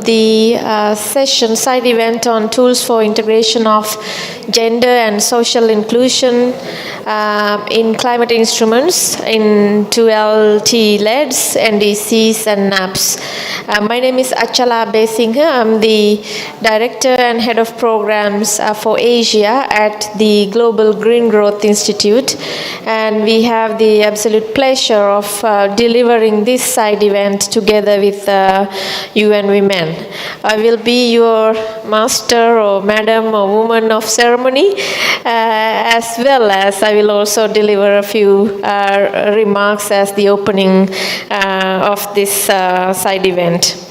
the session side event on tools for integration of gender and social inclusion in climate instruments into LTLEDS, NDCs and NAPs. My name is Achala Besingha. I'm the Director and Head of Programs for Asia at the Global Green Growth Institute, and we have the absolute pleasure of delivering this side event together with UN Women. I will be your master or madam or woman of ceremony, as well as I will also deliver a few remarks as the opening of this side event.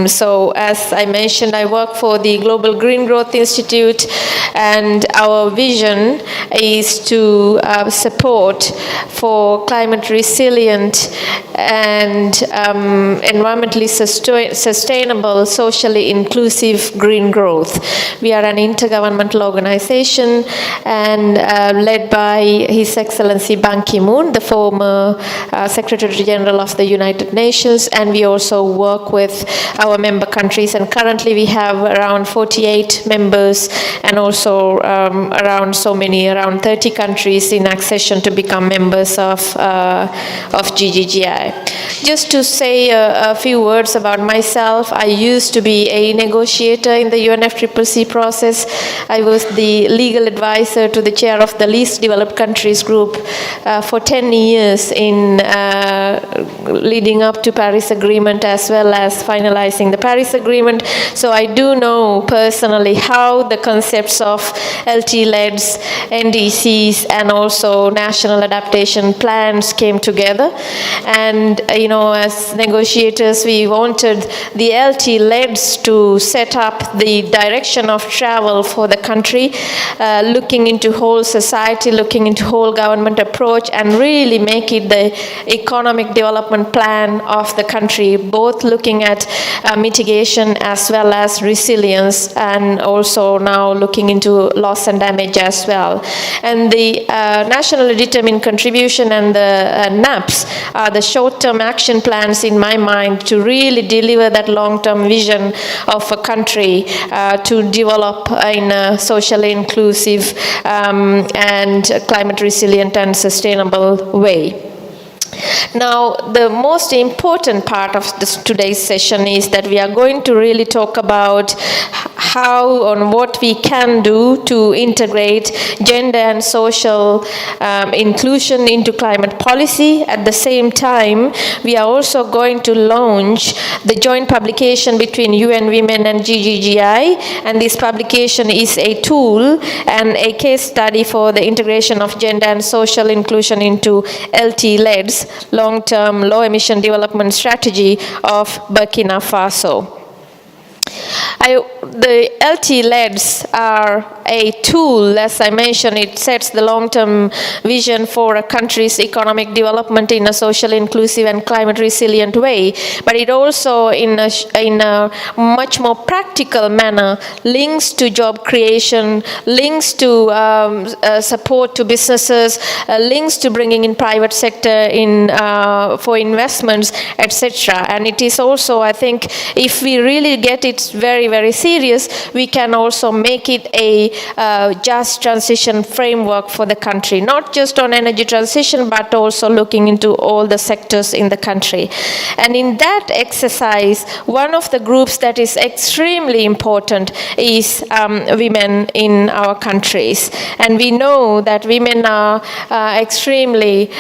So as I mentioned, I work for the Global Green Growth Institute, and our vision is to support for climate resilient and environmentally sustainable, socially inclusive green growth. We are an intergovernmental organization and led by His Excellency Ban Ki-moon, the former Secretary General of the United Nations, and we also work with our member countries, and currently we have around 48 members and also around 30 countries in accession to become members of GGGI. Just to say a few words about myself, I used to be a negotiator in the UNFCCC process. I was the legal advisor to the chair of the Least Developed Countries Group for 10 years in leading up to Paris Agreement as well as finalizing the Paris Agreement. So I do know personally how the concepts of LTLEDs, NDCs, and also national adaptation plans came together. And as negotiators, we wanted the LTLEDs to set up the direction of travel for the country, looking into whole society, looking into whole government approach, and really make it the economic development plan of the country, both looking at mitigation as well as resilience, and also now looking into loss and damage as well. And the nationally determined contribution and the NAPs are the short-term action plans in my mind to really deliver that long-term vision of a country to develop in a socially inclusive and climate resilient and sustainable way. Now, the most important part of today's session is that we are going to really talk about how and what we can do to integrate gender and social inclusion into climate policy. At the same time, we are also going to launch the joint publication between UN Women and GGGI, and this publication is a tool and a case study for the integration of gender and social inclusion into LTLEDS, long-term low-emission development strategy of Burkina Faso. The LTLEDs are a tool. As I mentioned, it sets the long-term vision for a country's economic development in a socially inclusive and climate resilient way, but it also in a much more practical manner links to job creation, links to support to businesses, links to bringing in private sector in for investments, etc. And it is also, I think, if we really get it very, very serious, we can also make it a just transition framework for the country, not just on energy transition, but also looking into all the sectors in the country. And in that exercise, one of the groups that is extremely important is women in our countries. And we know that women are extremely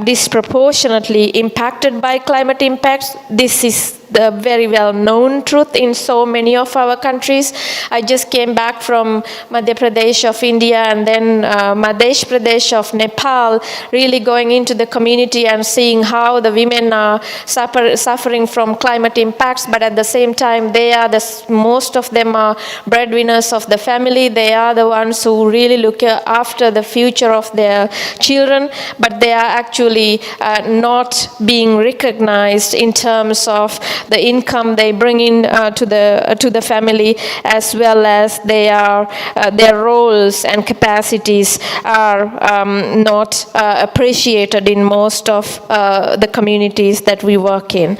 disproportionately impacted by climate impacts. This is the very well-known truth in so many of our countries. I just came back from Madhya Pradesh of India and then Madhya Pradesh of Nepal, really going into the community and seeing how the women are suffering from climate impacts, but at the same time, they are most of them are breadwinners of the family. They are the ones who really look after the future of their children, but they are actually not being recognized in terms of the income they bring in to the family, as well as their roles and capacities are not appreciated in most of the communities that we work in.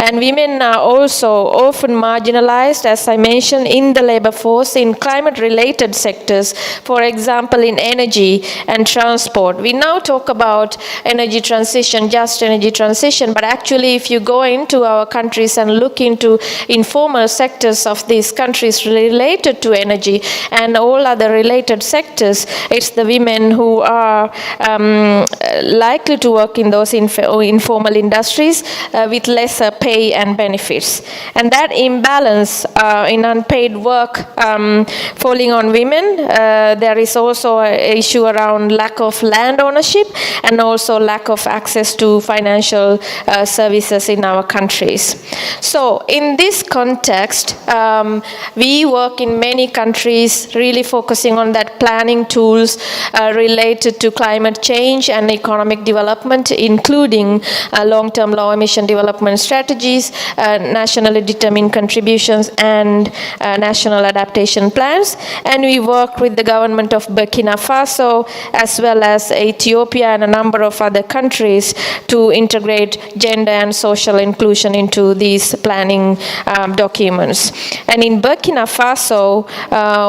And women are also often marginalized, as I mentioned, in the labor force in climate-related sectors, for example, in energy and transport. We now talk about energy transition, just energy transition, but actually if you go into our countries and look into informal sectors of these countries related to energy and all other related sectors, it's the women who are likely to work in those informal industries with lesser pay and benefits. And that imbalance in unpaid work falling on women, there is also an issue around lack of land ownership and also lack of access to financial services in our countries. So in this context, we work in many countries really focusing on that planning tools related to climate change and economic development, including long-term low-emission development strategies, nationally determined contributions, and national adaptation plans. And we work with the government of Burkina Faso as well as Ethiopia and a number of other countries to integrate gender and social inclusion into these planning documents. And in Burkina Faso,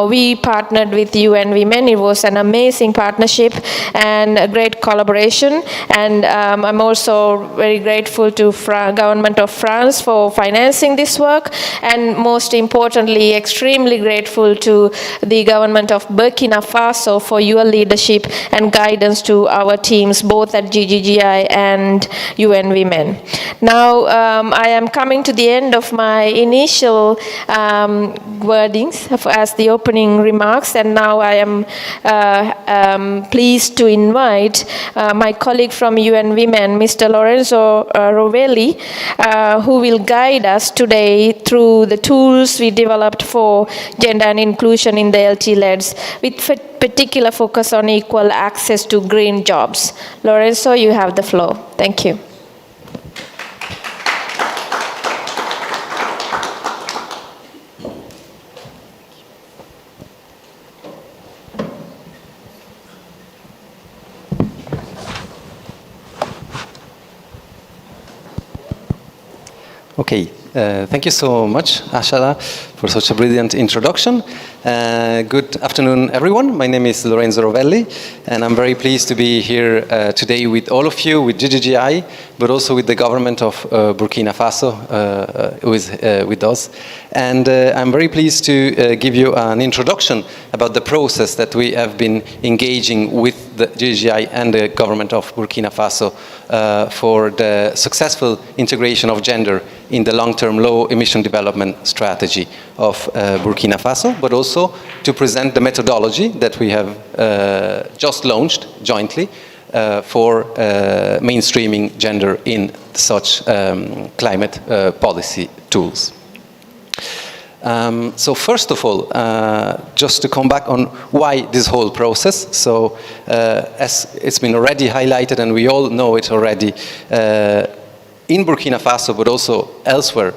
we partnered with UN Women. It was an amazing partnership and a great collaboration. And I'm also very grateful to government of France for financing this work, and most importantly, extremely grateful to the government of Burkina Faso for your leadership and guidance to our teams, both at GGGI and UN Women. Now, I am coming to the end of my initial wordings as the opening remarks, and now I am pleased to invite my colleague from UN Women, Mr. Lorenzo Rovelli, who will guide us today through the tools we developed for gender and inclusion in the LTLEDs, with particular focus on equal access to green jobs. Lorenzo, you have the floor. Thank you. Okay, thank you so much, Ashala, for such a brilliant introduction. Good afternoon, everyone. My name is Lorenzo Rovelli, and I'm very pleased to be here today with all of you, with GGGI, but also with the government of Burkina Faso, who is with us. And I'm very pleased to give you an introduction about the process that we have been engaging with the GGGI and the government of Burkina Faso for the successful integration of gender in the long-term low-emission development strategy of Burkina Faso, but also to present the methodology that we have just launched jointly for mainstreaming gender in such climate policy tools. So first of all, just to come back on why this whole process. So as it's been already highlighted, and we all know it already, in Burkina Faso, but also elsewhere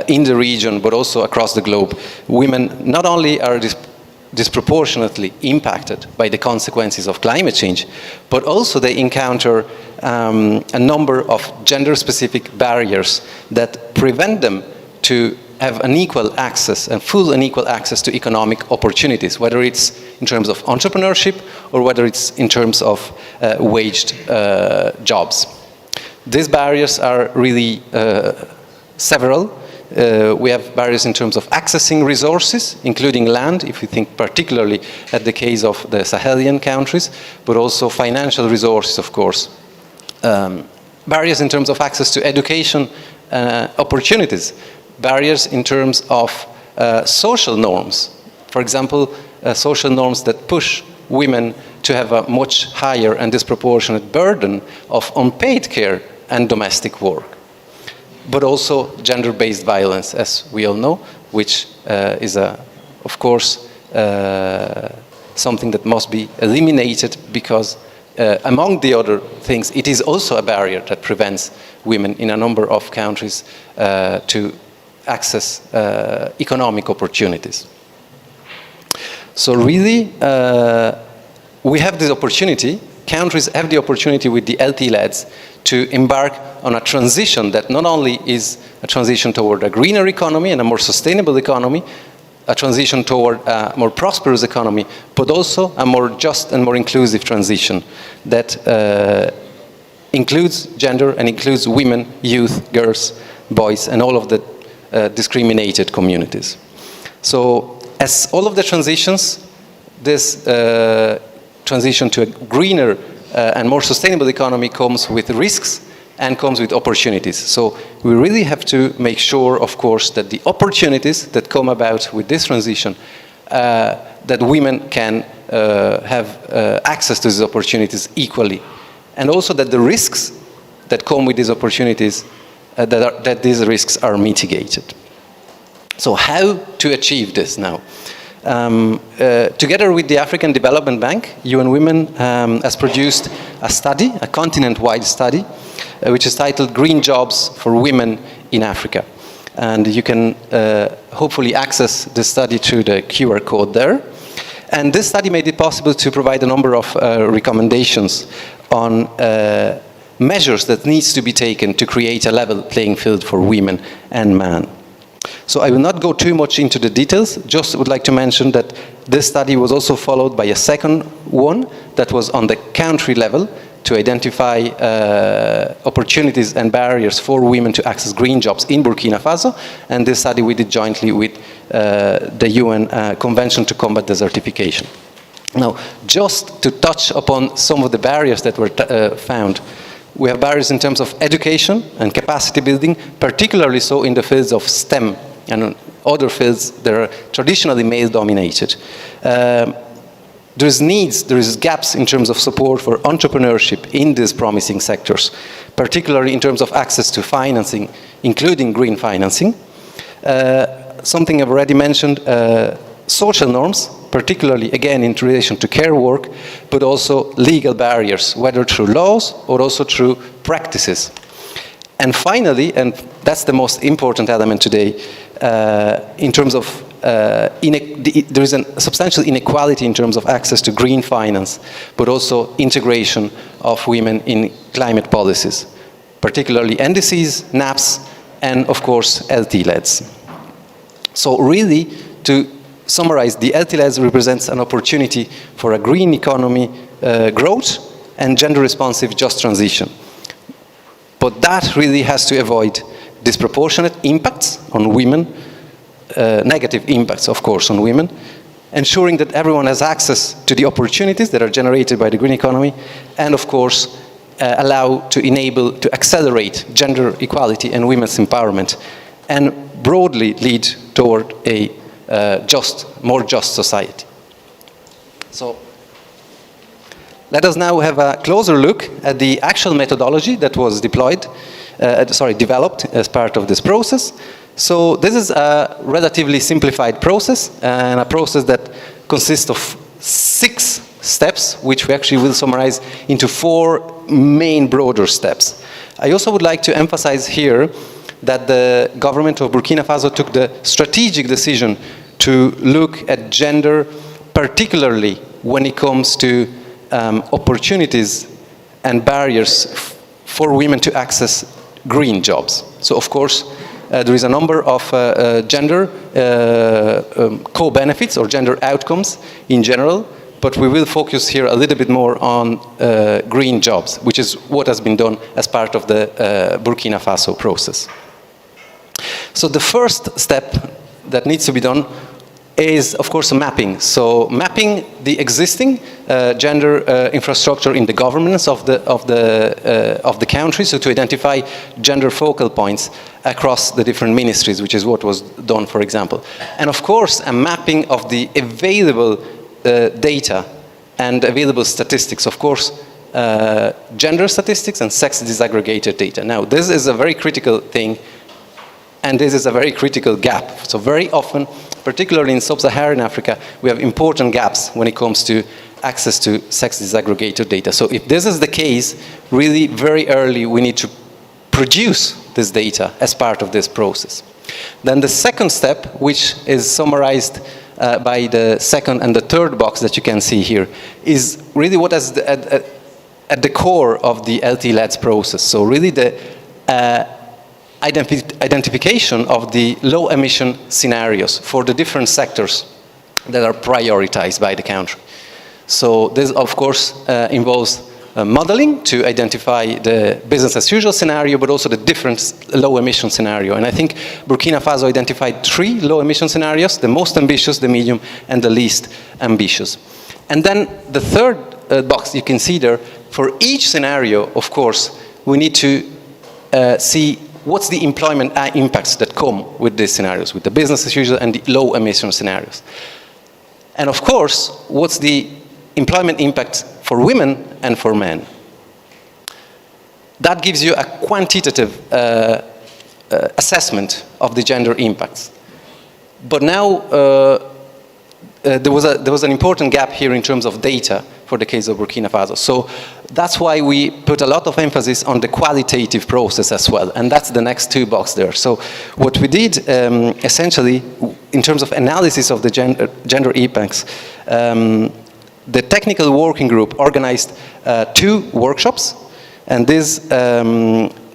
in the region, but also across the globe, women not only are disproportionately impacted by the consequences of climate change, but also they encounter a number of gender-specific barriers that prevent them to have an equal access and full and equal access to economic opportunities, whether it's in terms of entrepreneurship or whether it's in terms of waged jobs. These barriers are really several. We have barriers in terms of accessing resources, including land, if you think particularly at the case of the Sahelian countries, but also financial resources, of course. Barriers in terms of access to education opportunities. Barriers in terms of social norms. For example, social norms that push women to have a much higher and disproportionate burden of unpaid care and domestic work. But also gender-based violence, as we all know, which is, of course, something that must be eliminated because, among the other things, it is also a barrier that prevents women in a number of countries to access economic opportunities. So really, we have this opportunity, countries have the opportunity with the LTLEDs to embark on a transition that not only is a transition toward a greener economy and a more sustainable economy, a transition toward a more prosperous economy, but also a more just and more inclusive transition that includes gender and includes women, youth, girls, boys, and all of the discriminated communities. So as all of the transitions, this transition to a greener and more sustainable economy comes with risks and comes with opportunities. So we really have to make sure, of course, that the opportunities that come about with this transition, that women can have access to these opportunities equally. And also that the risks that come with these opportunities, that these risks are mitigated. So how to achieve this now? Together with the African Development Bank, UN Women has produced a study, a continent-wide study, which is titled Green Jobs for Women in Africa. And you can hopefully access this study through the QR code there. And this study made it possible to provide a number of recommendations on measures that needs to be taken to create a level playing field for women and men. So I will not go too much into the details, just would like to mention that this study was also followed by a second one that was on the country level to identify opportunities and barriers for women to access green jobs in Burkina Faso, and this study we did jointly with the UN Convention to Combat Desertification. Now, just to touch upon some of the barriers that were found, we have barriers in terms of education and capacity building, particularly so in the fields of STEM and other fields that are traditionally male-dominated. There is gaps in terms of support for entrepreneurship in these promising sectors, particularly in terms of access to financing, including green financing. Something I've already mentioned, social norms, particularly again in relation to care work, but also legal barriers, whether through laws or also through practices. And finally, and that's the most important element today, in terms of there is a substantial inequality in terms of access to green finance, but also integration of women in climate policies, particularly NDCs, NAPs, and of course LTLEDs. So really, to summarize, the LTLEDs represents an opportunity for a green economy growth and gender-responsive just transition. But that really has to avoid disproportionate impacts on women, negative impacts, of course, on women, ensuring that everyone has access to the opportunities that are generated by the green economy, and of course, enable to accelerate gender equality and women's empowerment, and broadly lead toward a more just society. So, let us now have a closer look at the actual methodology that was developed as part of this process. So this is a relatively simplified process, and a process that consists of 6 steps, which we actually will summarize into 4 main broader steps. I also would like to emphasize here that the government of Burkina Faso took the strategic decision to look at gender, particularly when it comes to opportunities and barriers for women to access green jobs. So of course, there is a number of gender co-benefits or gender outcomes in general, but we will focus here a little bit more on green jobs, which is what has been done as part of the Burkina Faso process. So the first step that needs to be done is, of course, mapping. So mapping the existing gender infrastructure in the governance of the country, so to identify gender focal points across the different ministries, which is what was done, for example. And of course, a mapping of the available data and available statistics, of course, gender statistics and sex disaggregated data. Now, this is a very critical thing, and this is a very critical gap. So very often, particularly in sub-Saharan Africa, we have important gaps when it comes to access to sex disaggregated data. So if this is the case, really very early we need to produce this data as part of this process. Then the second step, which is summarized by the second and the third box that you can see here, is really what has at at the core of the LTLEDS process. So really the identification of the low emission scenarios for the different sectors that are prioritized by the country. So this, of course, involves modeling to identify the business as usual scenario, but also the different low emission scenario. And I think Burkina Faso identified 3 low emission scenarios: the most ambitious, the medium, and the least ambitious. And then the third box you can see there, for each scenario, of course, we need to see what's the employment impacts that come with these scenarios, with the business as usual and the low emission scenarios. And of course, what's the employment impact for women and for men? That gives you a quantitative assessment of the gender impacts. But now there was an important gap here in terms of data for the case of Burkina Faso. So that's why we put a lot of emphasis on the qualitative process as well, and that's the next 2 boxes there. So what we did essentially in terms of analysis of the gender impacts, the technical working group organized 2 workshops, and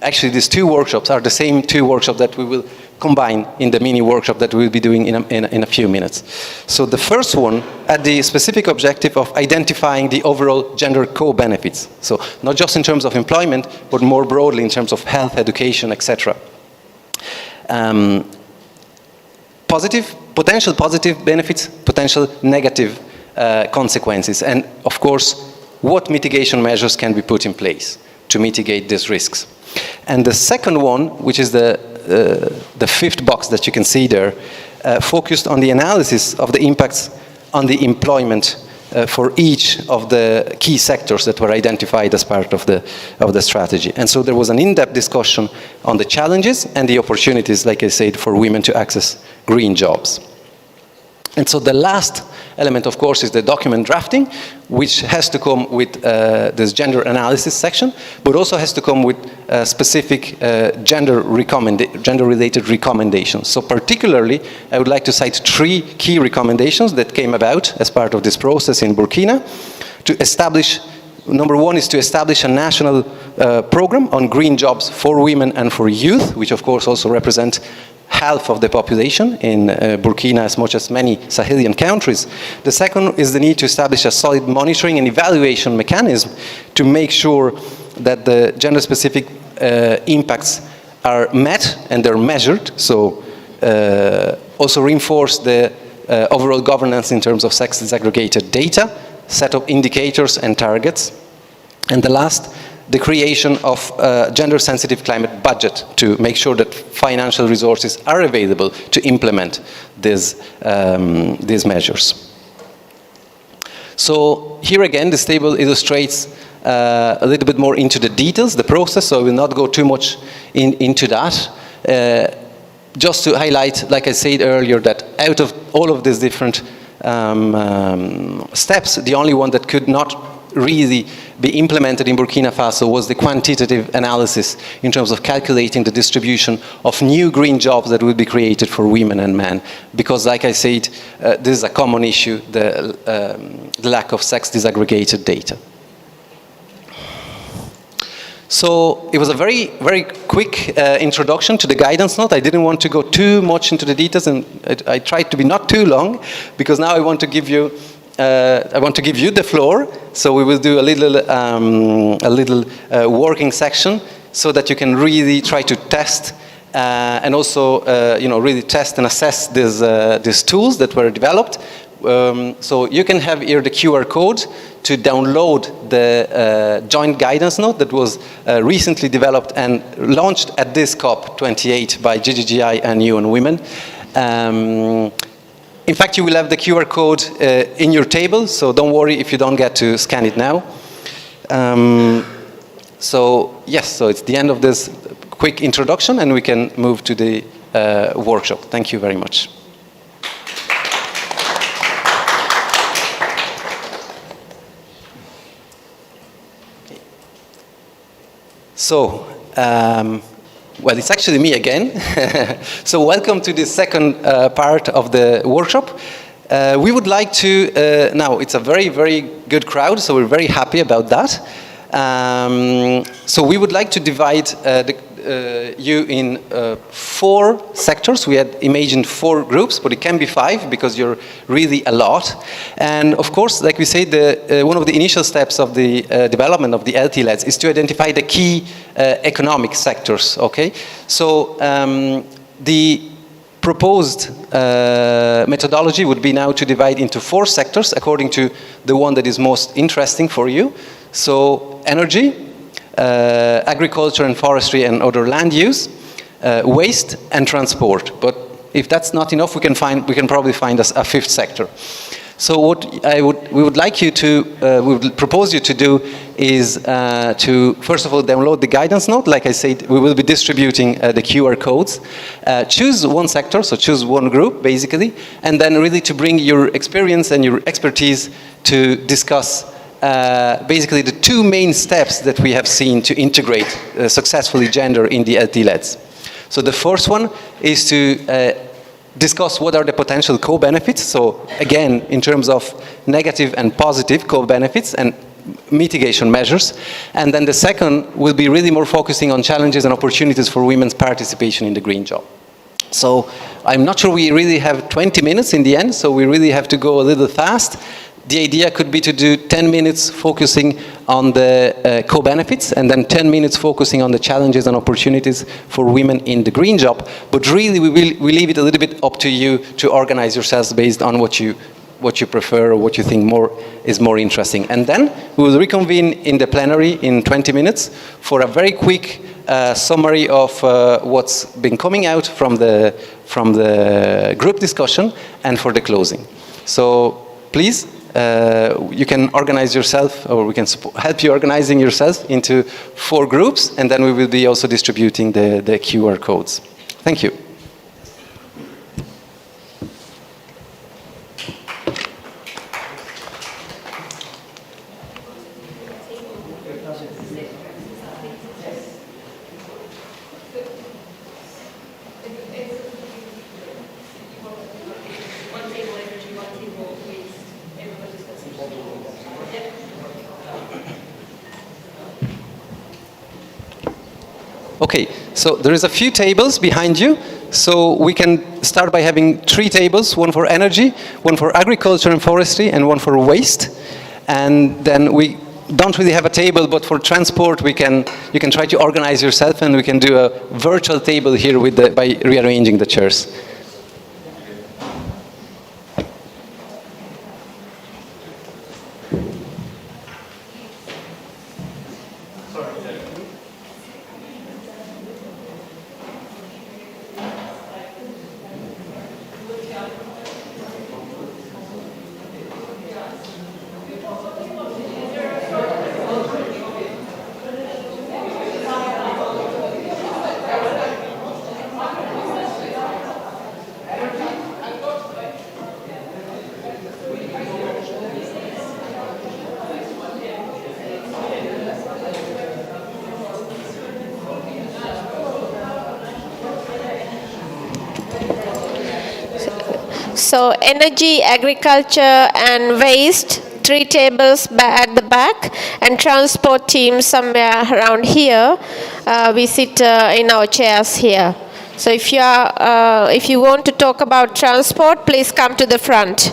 actually these 2 workshops are the same 2 workshops that we will combine in the mini workshop that we'll be doing in a few minutes. So the first one had the specific objective of identifying the overall gender co-benefits. So not just in terms of employment, but more broadly in terms of health, education, etc. Potential positive benefits, potential negative consequences, and of course, what mitigation measures can be put in place to mitigate these risks. And the second one, which is the 5th box that you can see there, focused on the analysis of the impacts on the employment for each of the key sectors that were identified as part of the strategy. And so there was an in-depth discussion on the challenges and the opportunities, like I said, for women to access green jobs. And so the last element, of course, is the document drafting, which has to come with this gender analysis section, but also has to come with specific gender-related recommendations. So particularly, I would like to cite 3 key recommendations that came about as part of this process in Burkina to establish. Number 1 is to establish a national program on green jobs for women and for youth, which of course also represent half of the population in Burkina, as much as many Sahelian countries. The second is the need to establish a solid monitoring and evaluation mechanism to make sure that the gender-specific impacts are met and they're measured. So also reinforce the overall governance in terms of sex disaggregated data, set up indicators and targets. And the last, the creation of a gender-sensitive climate budget to make sure that financial resources are available to implement these measures. So here again, this table illustrates a little bit more into the details, the process, so I will not go too much into that. Just to highlight, like I said earlier, that out of all of these different steps, the only one that could not really be implemented in Burkina Faso was the quantitative analysis in terms of calculating the distribution of new green jobs that would be created for women and men. Because like I said, this is a common issue, the lack of sex disaggregated data. So it was a very, very quick introduction to the guidance note. I didn't want to go too much into the details, and I tried to be not too long, because now I want to give you the floor. So we will do a little working section so that you can really try to test and also really test and assess these tools that were developed. So you can have here the QR code to download the joint guidance note that was recently developed and launched at this COP28 by GGGI and UN Women. In fact, you will have the QR code in your table, so don't worry if you don't get to scan it now. So yes, so it's the end of this quick introduction, and we can move to the workshop. Thank you very much. So, well, it's actually me again. So welcome to the second part of the workshop. We would like to, now it's a very, very good crowd, so we're very happy about that. So we would like to divide you in 4 sectors. We had imagined 4 groups, but it can be 5 because you're really a lot. And of course, like we said, one of the initial steps of the development of the LTLEDs is to identify the key economic sectors, okay? So the proposed methodology would be now to divide into 4 sectors according to the one that is most interesting for you. So energy, agriculture and forestry and other land use, waste and transport. But if that's not enough, we can probably find a 5th sector. So what we would like you to, we would propose you to do is to, first of all, download the guidance note. Like I said, we will be distributing the QR codes. Choose one sector, so choose one group, basically, and then really to bring your experience and your expertise to discuss basically the 2 main steps that we have seen to integrate successfully gender in the LTLEDs. So the first one is to discuss what are the potential co-benefits. So again, in terms of negative and positive co-benefits and mitigation measures. And then the second will be really more focusing on challenges and opportunities for women's participation in the green job. So I'm not sure we really have 20 minutes in the end, so we really have to go a little fast. The idea could be to do 10 minutes focusing on the co-benefits and then 10 minutes focusing on the challenges and opportunities for women in the green job. But really, we leave it a little bit up to you to organize yourselves based on what you prefer or what you think is more interesting. And then we will reconvene in the plenary in 20 minutes for a very quick summary of what's been coming out from the group discussion and for the closing. So please, you can organize yourself, or we can help you organizing yourself into 4 groups, and then we will be also distributing the QR codes. Thank you. Okay, so there is a few tables behind you. So we can start by having 3 tables, one for energy, one for agriculture and forestry, and one for waste. And then we don't really have a table, but for transport, you can try to organize yourself, and we can do a virtual table here by rearranging the chairs. So energy, agriculture and waste, 3 tables at the back, and transport team somewhere around here. We sit in our chairs here. So if you want to talk about transport, please come to the front.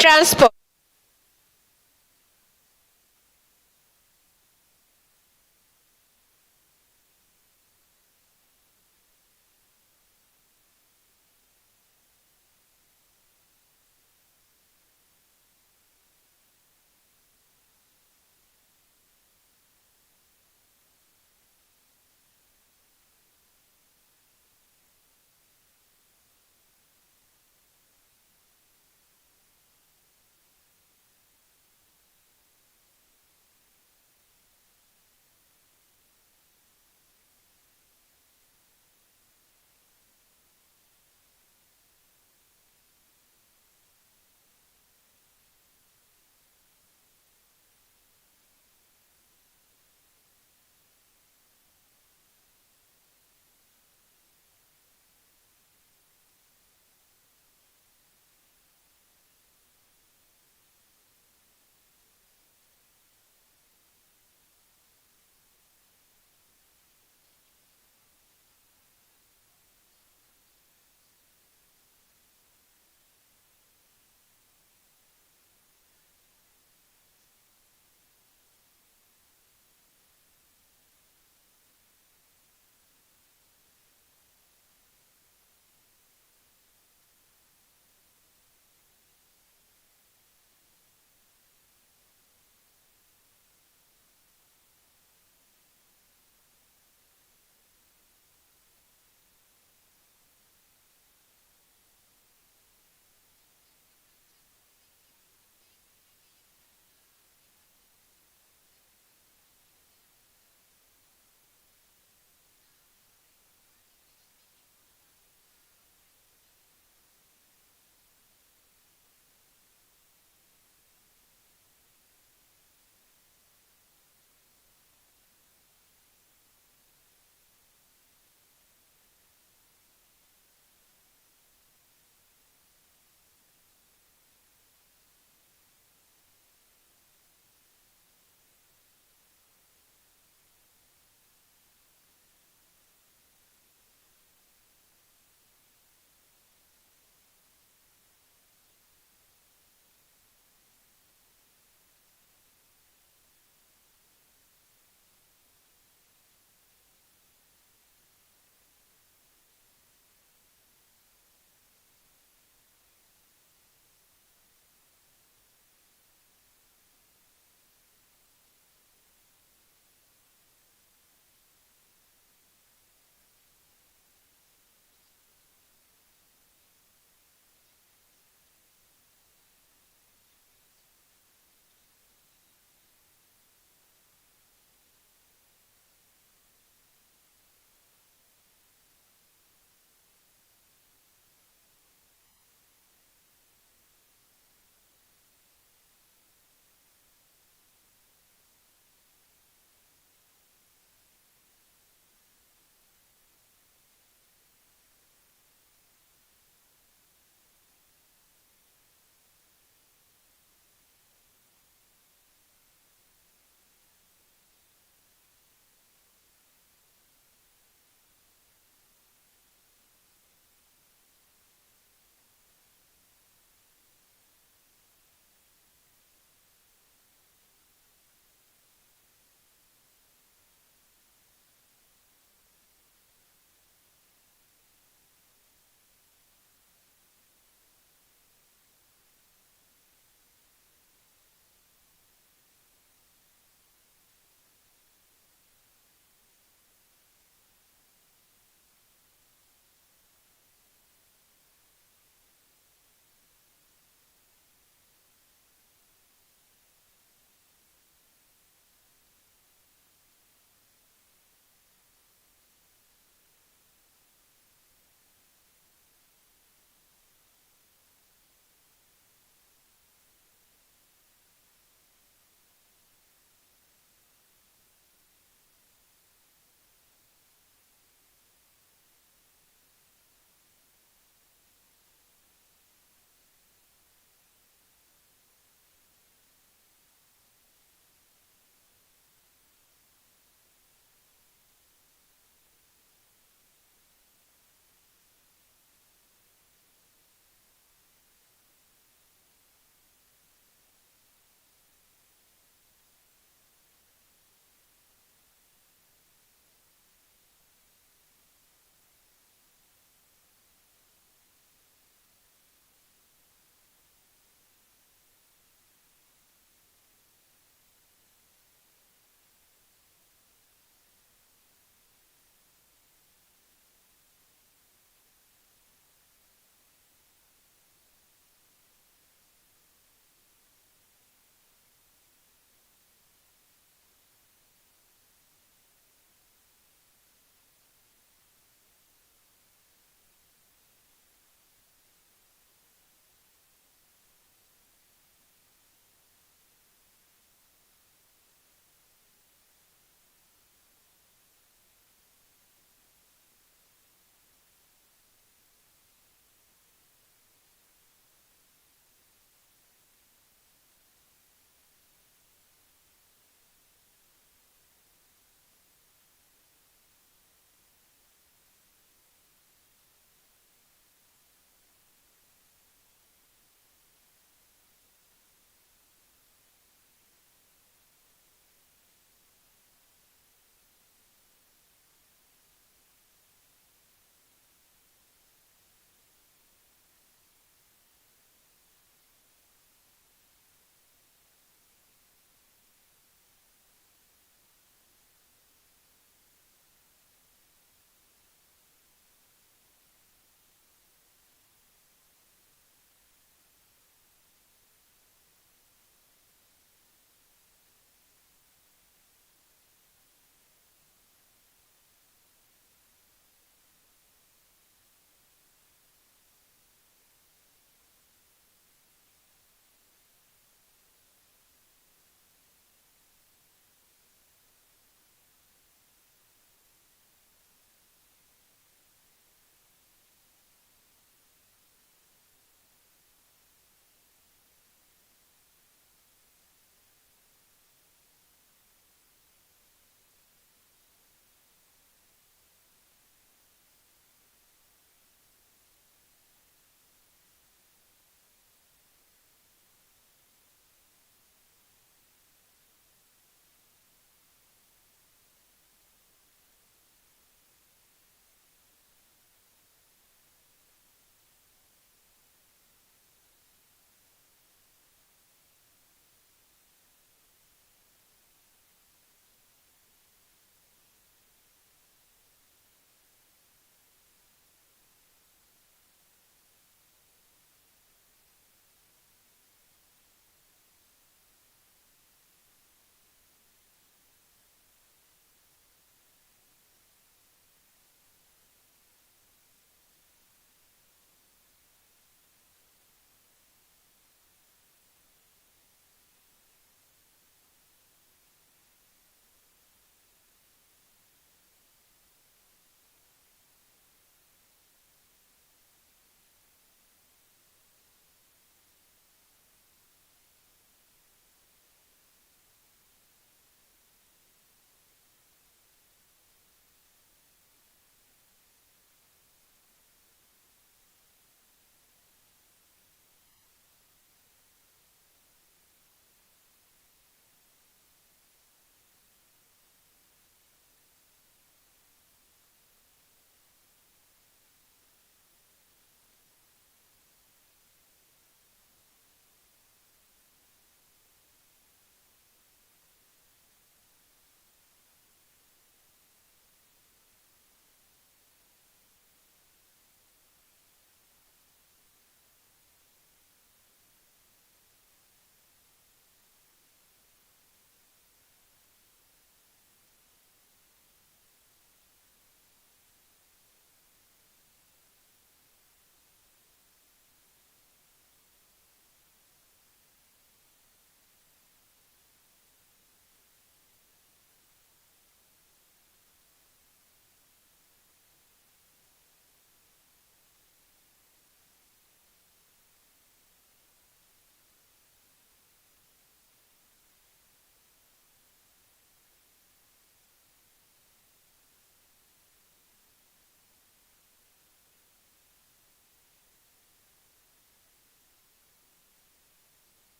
Transport.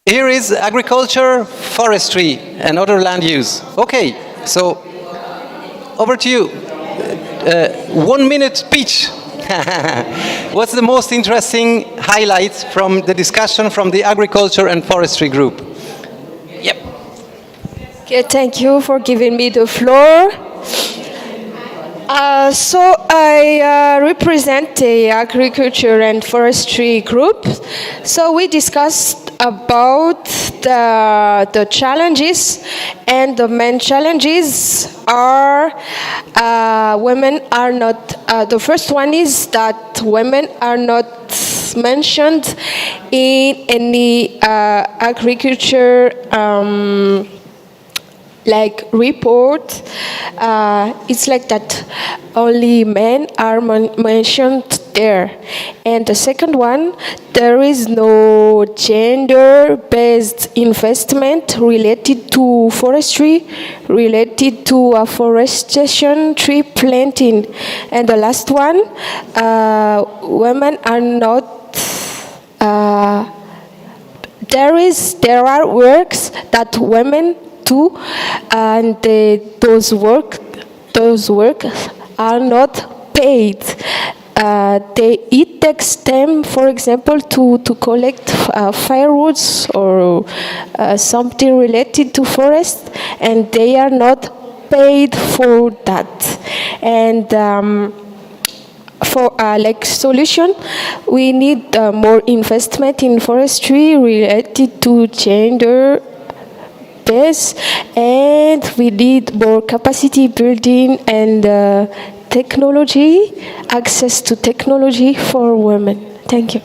Here is agriculture, forestry, and other land use. Okay, so over to you. 1 minute speech. What's the most interesting highlight from the discussion from the agriculture and forestry group? Yep. Okay, thank you for giving me the floor. So I represent the agriculture and forestry group. So we discussed about the challenges, and the main challenges are women are not. The first one is that women are not mentioned in any agriculture. Like report, it's like that only men are mentioned there. And the second one, there is no gender-based investment related to forestry, related to afforestation, tree planting. And the last one, women are not. There are works that women do, and those work are not paid. It takes them, for example, to collect firewoods or something related to forest, and they are not paid for that. And for like solution, we need more investment in forestry related to gender base, and we need more capacity building and technology, access to technology for women. Thank you.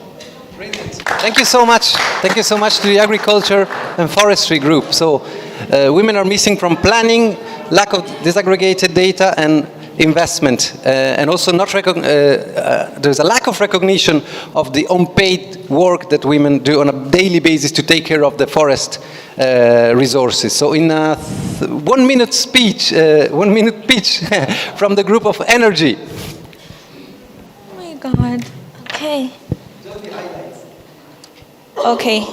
Thank you so much. Thank you so much to the agriculture and forestry group. So women are missing from planning, lack of disaggregated data, and investment, and also not there's a lack of recognition of the unpaid work that women do on a daily basis to take care of the forest resources. So in a 1 minute speech, 1 minute pitch from the group of energy. Oh my God. Okay. Okay.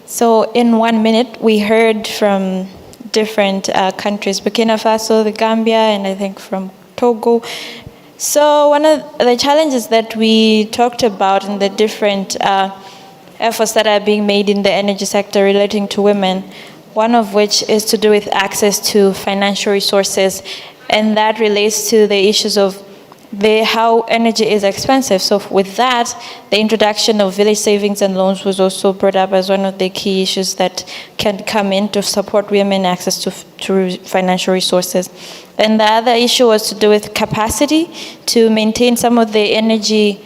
So in 1 minute, we heard from different countries, Burkina Faso, the Gambia, and I think from Togo. So one of the challenges that we talked about in the different efforts that are being made in the energy sector relating to women, one of which is to do with access to financial resources, and that relates to the issues of how energy is expensive. So with that, the introduction of village savings and loans was also brought up as one of the key issues that can come in to support women access to financial resources. And the other issue was to do with capacity to maintain some of the energy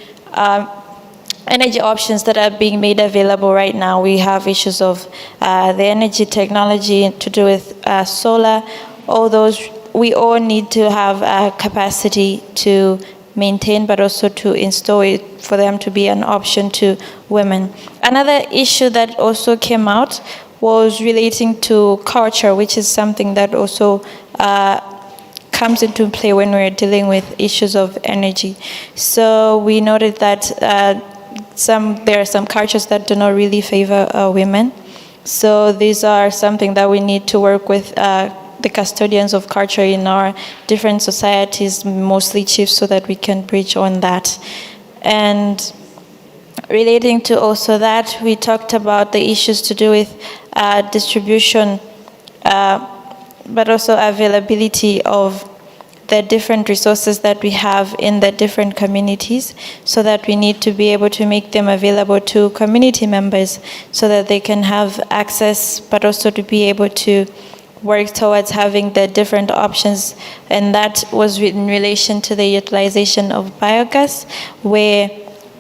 options that are being made available right now. We have issues of the energy technology to do with solar, all those. We all need to have capacity to maintain, but also to install it for them to be an option to women. Another issue that also came out was relating to culture, which is something that also comes into play when we're dealing with issues of energy. So we noted that there are some cultures that do not really favor women. So these are something that we need to work with the custodians of culture in our different societies, mostly chiefs, so that we can bridge on that. And relating to also that, we talked about the issues to do with distribution, but also availability of the different resources that we have in the different communities, so that we need to be able to make them available to community members so that they can have access, but also to be able to work towards having the different options. And that was in relation to the utilization of biogas, where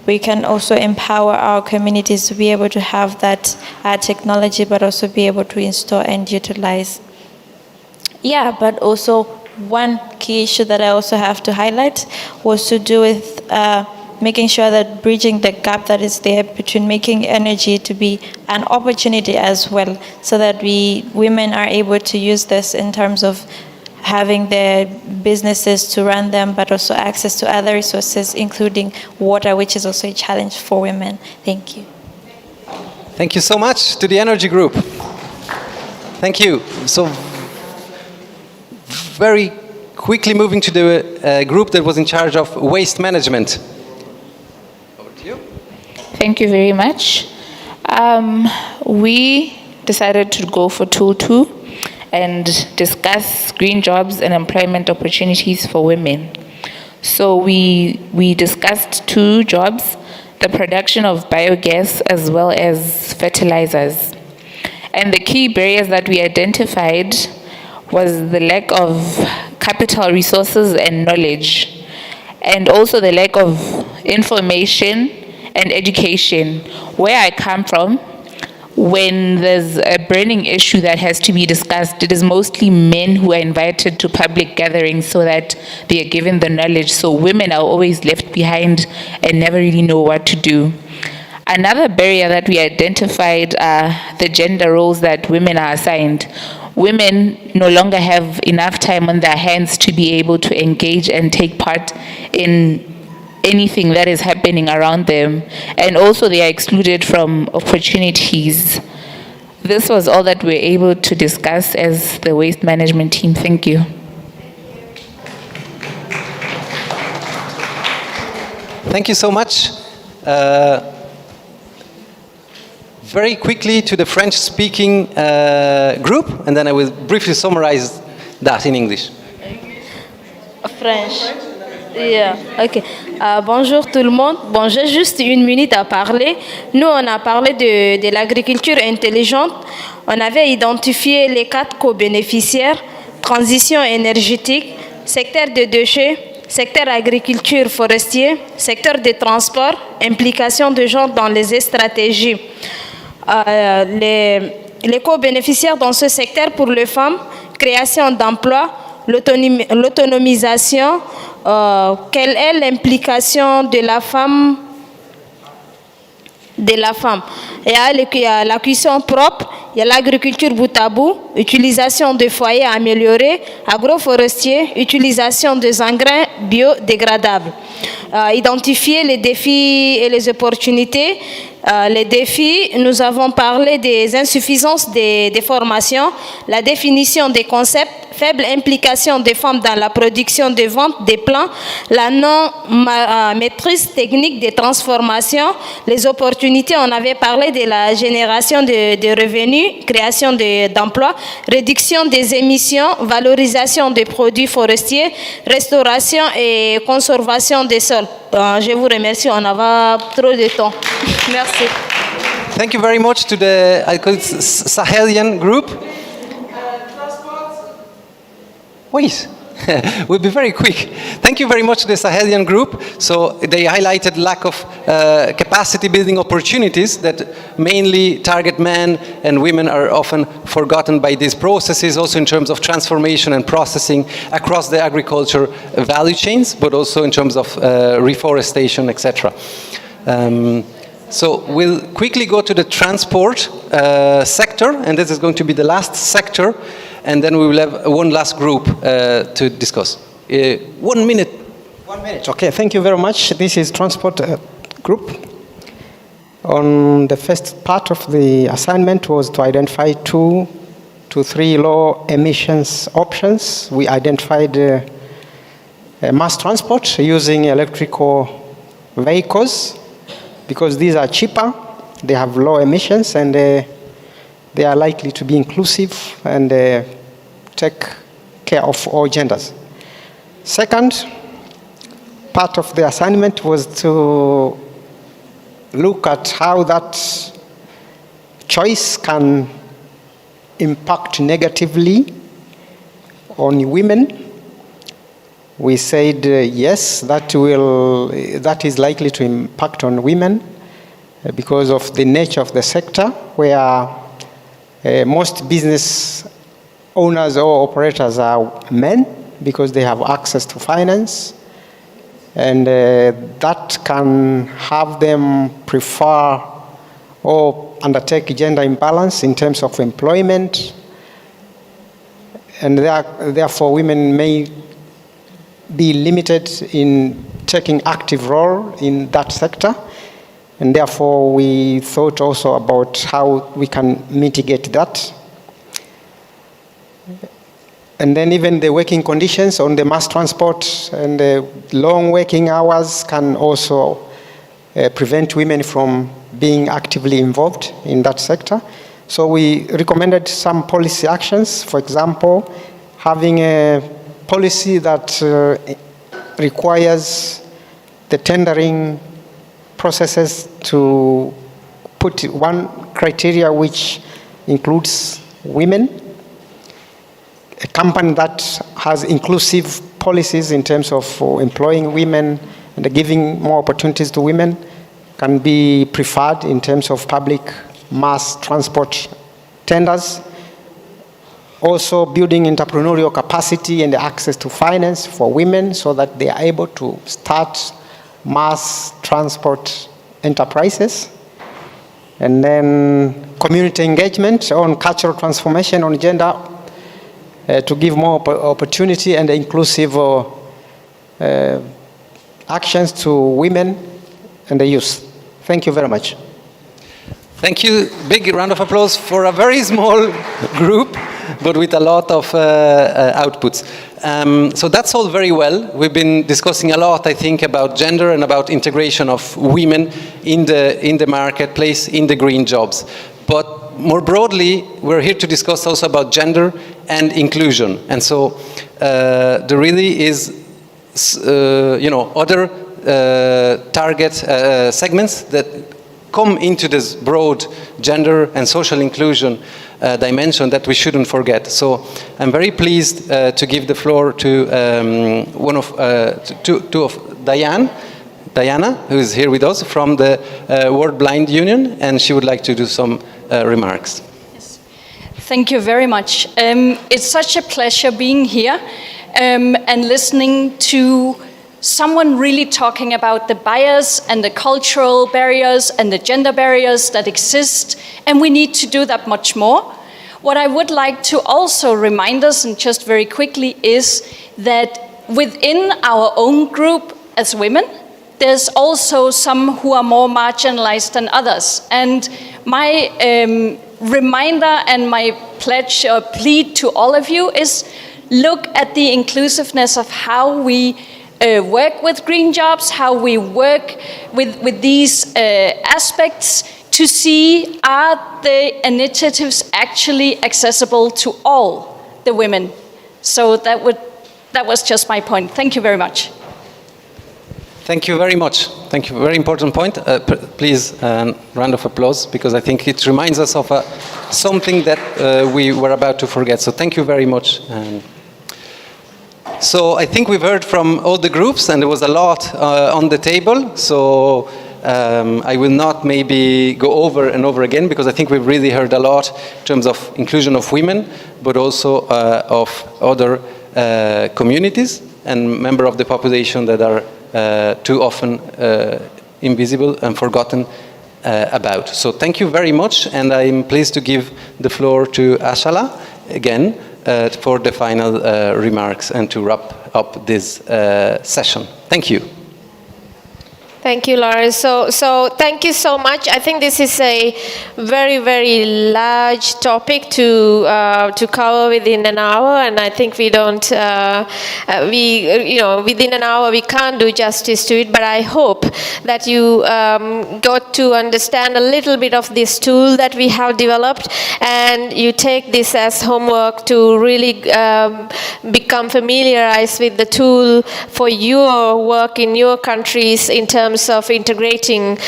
we can also empower our communities to be able to have that technology, but also be able to install and utilize. Yeah, but also one key issue that I also have to highlight was to do with making sure that bridging the gap that is there between making energy to be an opportunity as well, so that women are able to use this in terms of having their businesses to run them, but also access to other resources, including water, which is also a challenge for women. Thank you. Thank you so much to the Energy Group. Thank you. So, very quickly moving to the group that was in charge of waste management. Over to you. Thank you very much. We decided to go for tool 2 and discuss green jobs and employment opportunities for women. So we discussed 2 jobs, the production of biogas as well as fertilizers. And the key barriers that we identified was the lack of capital resources and knowledge, and also the lack of information and education. Where I come from, when there's a burning issue that has to be discussed, it is mostly men who are invited to public gatherings so that they are given the knowledge. So women are always left behind and never really know what to do. Another barrier that we identified are the gender roles that women are assigned. Women no longer have enough time on their hands to be able to engage and take part in anything that is happening around them, and also they are excluded from opportunities. This was all that we were able to discuss as the waste management team. Thank you. Thank you so much. Very quickly to the French-speaking group, and then I will briefly summarize that in English. French. Yeah, ok. Bonjour tout le monde. Bon, j'ai juste 1 minute à parler. Nous, on a parlé de l'agriculture intelligente. On avait identifié les 4 co-bénéficiaires: transition énergétique, secteur des déchets, secteur agriculture forestier, secteur des transports, implication de genre dans les stratégies. Les co-bénéficiaires dans ce secteur pour les femmes, création d'emplois, l'autonomisation, quelle est l'implication de la femme? Il y a la cuisson propre, il y a l'agriculture bout à bout, utilisation de foyers améliorés, agroforestier, utilisation des engrais biodégradables. Identifier les défis et les opportunités. Les défis, nous avons parlé des insuffisances des formations, la définition des concepts, faible implication des femmes dans la production de vente des plants, la non-maîtrise technique des transformations, les opportunités, on avait parlé de la génération de revenus, création d'emplois, réduction des émissions, valorisation des produits forestiers, restauration et conservation des sols. Je vous remercie, on n'a trop de temps. Merci. Thank you very much to the Sahelian group. Wait, we'll be very quick. Thank you very much to the Sahelian group. So they highlighted lack of capacity building opportunities that mainly target men, and women are often forgotten by these processes, also in terms of transformation and processing across the agriculture value chains, but also in terms of reforestation, etc. So we'll quickly go to the transport sector, and this is going to be the last sector, and then we will have one last group to discuss. 1 minute. 1 minute. Okay, thank you very much. This is transport group. On the first part of the assignment was to identify 2 to 3 low emissions options. We identified mass transport using electrical vehicles, because these are cheaper, they have low emissions, and they are likely to be inclusive and take care of all genders. Second part of the assignment was to look at how that choice can impact negatively on women. We said yes, that is likely to impact on women because of the nature of the sector, where most business owners or operators are men, because they have access to finance, and that can have them prefer or undertake gender imbalance in terms of employment, and therefore women may be limited in taking active role in that sector. And therefore, we thought also about how we can mitigate that. And then even the working conditions on the mass transport and the long working hours can also prevent women from being actively involved in that sector. So we recommended some policy actions, for example, having a policy that requires the tendering processes to put one criteria which includes women, a company that has inclusive policies in terms of employing women and giving more opportunities to women can be preferred in terms of public mass transport tenders. Also building entrepreneurial capacity and access to finance for women so that they are able to start mass transport enterprises. And then community engagement on cultural transformation on gender to give more opportunity and inclusive actions to women and the youth. Thank you very much. Thank you. Big round of applause for a very small group, but with a lot of outputs. So that's all very well. We've been discussing a lot, I think, about gender and about integration of women in the marketplace, in the green jobs. But more broadly, we're here to discuss also about gender and inclusion. And so there really is, other target segments that come into this broad gender and social inclusion dimension that we shouldn't forget. So I'm very pleased to give the floor to two of Diana, who is here with us from the World Blind Union, and she would like to do some remarks. Yes. Thank you very much. It's such a pleasure being here and listening to someone really talking about the bias and the cultural barriers and the gender barriers that exist, and we need to do that much more. What I would like to also remind us, and just very quickly, is that within our own group as women, there's also some who are more marginalized than others. And my reminder and my pledge or plea to all of you is look at the inclusiveness of how we work with green jobs, how we work with these aspects to see are the initiatives actually accessible to all the women. So that was just my point. Thank you very much. Thank you very much. Thank you. Very important point. Please, round of applause, because I think it reminds us of something that we were about to forget. So thank you very much. So I think we've heard from all the groups, and there was a lot on the table. So I will not maybe go over and over again, because I think we've really heard a lot in terms of inclusion of women, but also of other communities and members of the population that are too often invisible and forgotten about. So thank you very much, and I'm pleased to give the floor to Ashala again for the final remarks and to wrap up this session. Thank you. Thank you, Lawrence. So thank you so much. I think this is a very, very large topic to cover within an hour, and I think we don't, within an hour we can't do justice to it. But I hope that you got to understand a little bit of this tool that we have developed, and you take this as homework to really become familiarized with the tool for your work in your countries in terms of integrating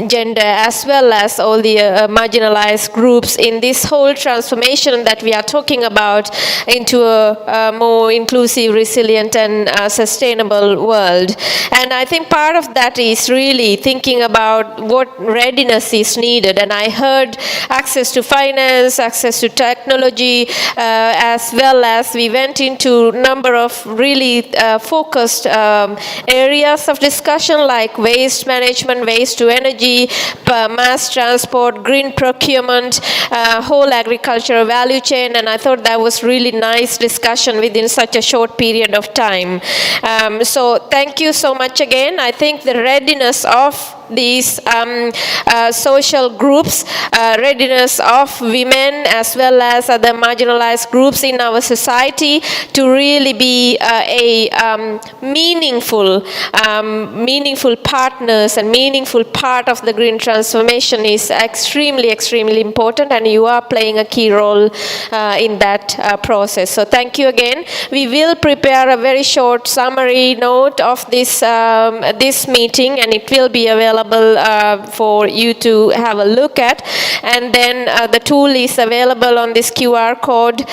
gender as well as all the marginalized groups in this whole transformation that we are talking about into a more inclusive, resilient and sustainable world. And I think part of that is really thinking about what readiness is needed. And I heard access to finance, access to technology, as well as we went into a number of really focused areas of discussion, like waste management, waste to energy, mass transport, green procurement, whole agricultural value chain, and I thought that was really nice discussion within such a short period of time. So thank you so much again. I think the readiness of these social groups, readiness of women as well as other marginalized groups in our society to really be meaningful partners and meaningful part of the green transformation is extremely, extremely important, and you are playing a key role in that process. So thank you again. We will prepare a very short summary note of this meeting, and it will be available for you to have a look at. And then the tool is available on this QR code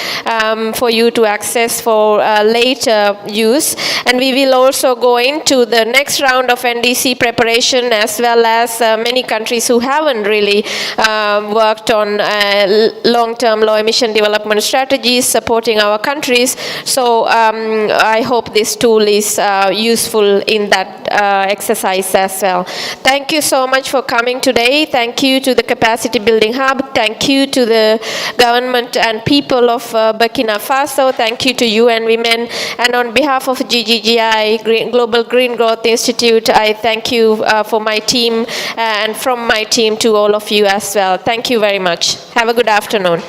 for you to access for later use. And we will also go into the next round of NDC preparation, as well as many countries who haven't really worked on long-term low-emission development strategies supporting our countries. So I hope this tool is useful in that exercise as well. Thank you so much for coming today. Thank you to the Capacity Building Hub. Thank you to the government and people of Burkina Faso. Thank you to UN Women. And on behalf of GGGI, Global Green Growth Institute, I thank you for my team and from my team to all of you as well. Thank you very much. Have a good afternoon.